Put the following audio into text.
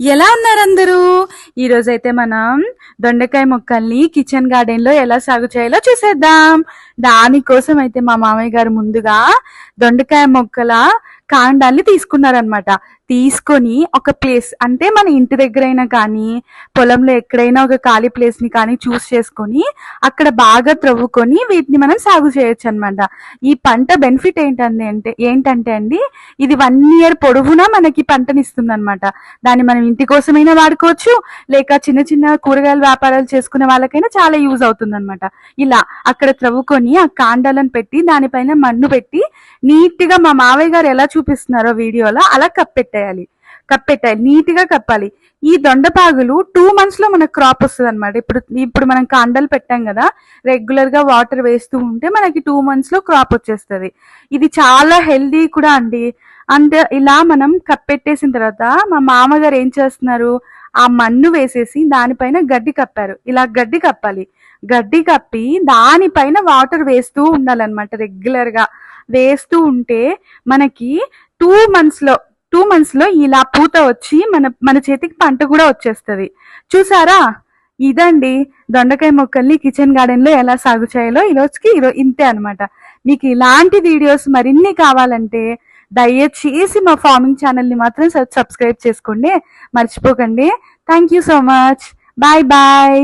ఎలా ఉన్నారు అందరూ? ఈ రోజైతే మనం దొండకాయ మొక్కల్ని కిచెన్ గార్డెన్ లో ఎలా సాగు చేయాలో చూసేద్దాం. దానికోసం అయితే మా మామయ్య గారు ముందుగా దొండకాయ మొక్కల కాండాల్ని తీసుకున్నారనమాట. తీసుకొని ఒక ప్లేస్ అంటే మన ఇంటి దగ్గరైనా కానీ పొలంలో ఎక్కడైనా ఒక ఖాళీ ప్లేస్ ని కానీ చూస్ చేసుకొని అక్కడ బాగా త్రవ్వుకొని వీటిని మనం సాగు చేయొచ్చు అనమాట. ఈ పంట బెనిఫిట్ ఏంటంటే అండి, ఇది 1 year పొడవునా మనకి పంటనిస్తుంది అనమాట. దాన్ని మనం ఇంటి కోసమైనా వాడుకోవచ్చు, లేక చిన్న చిన్న కూరగాయల వ్యాపారాలు చేసుకునే వాళ్ళకైనా చాలా యూజ్ అవుతుంది అనమాట. ఇలా అక్కడ త్రవ్వుకొని ఆ కాండాలను పెట్టి దానిపైన మన్ను పెట్టి నీట్ గా మా మావయ్య గారు ఎలా చూపిస్తున్నారో వీడియోలో అలా కప్పెట్టాలి, నీట్ గా కప్పాలి. ఈ దొండపాగులు 2 months లో మనకు క్రాప్ వస్తుంది అనమాట. ఇప్పుడు మనం కాండాలు పెట్టాం కదా, రెగ్యులర్ గా వాటర్ వేస్తూ ఉంటే మనకి 2 months లో క్రాప్ వచ్చేస్తుంది. ఇది చాలా హెల్దీ కూడా అండి. అంటే ఇలా మనం కప్పెట్టేసిన తర్వాత మా మామగారు ఏం చేస్తున్నారు, ఆ మన్ను వేసేసి దానిపైన గడ్డి కప్పారు. ఇలా గడ్డి కప్పాలి. గడ్డి కప్పి దానిపైన వాటర్ వేస్తూ ఉండాలన్నమాట. రెగ్యులర్ గా వేస్తూ ఉంటే మనకి 2 months లో ఇలా పూత వచ్చి మన చేతికి పంట కూడా వచ్చేస్తుంది. చూసారా? ఇదండి దొండకాయ మొక్కల్ని కిచెన్ గార్డెన్ లో ఎలా సాగు చేయాలో ఈరోజుకి ఇంతే అనమాట. మీకు ఇలాంటి వీడియోస్ మరిన్ని కావాలంటే దయచేసి మా ఫార్మింగ్ ఛానల్ ని మాత్రం సబ్స్క్రైబ్ చేసుకోండి, మర్చిపోకండి. Thank you so much. Bye bye.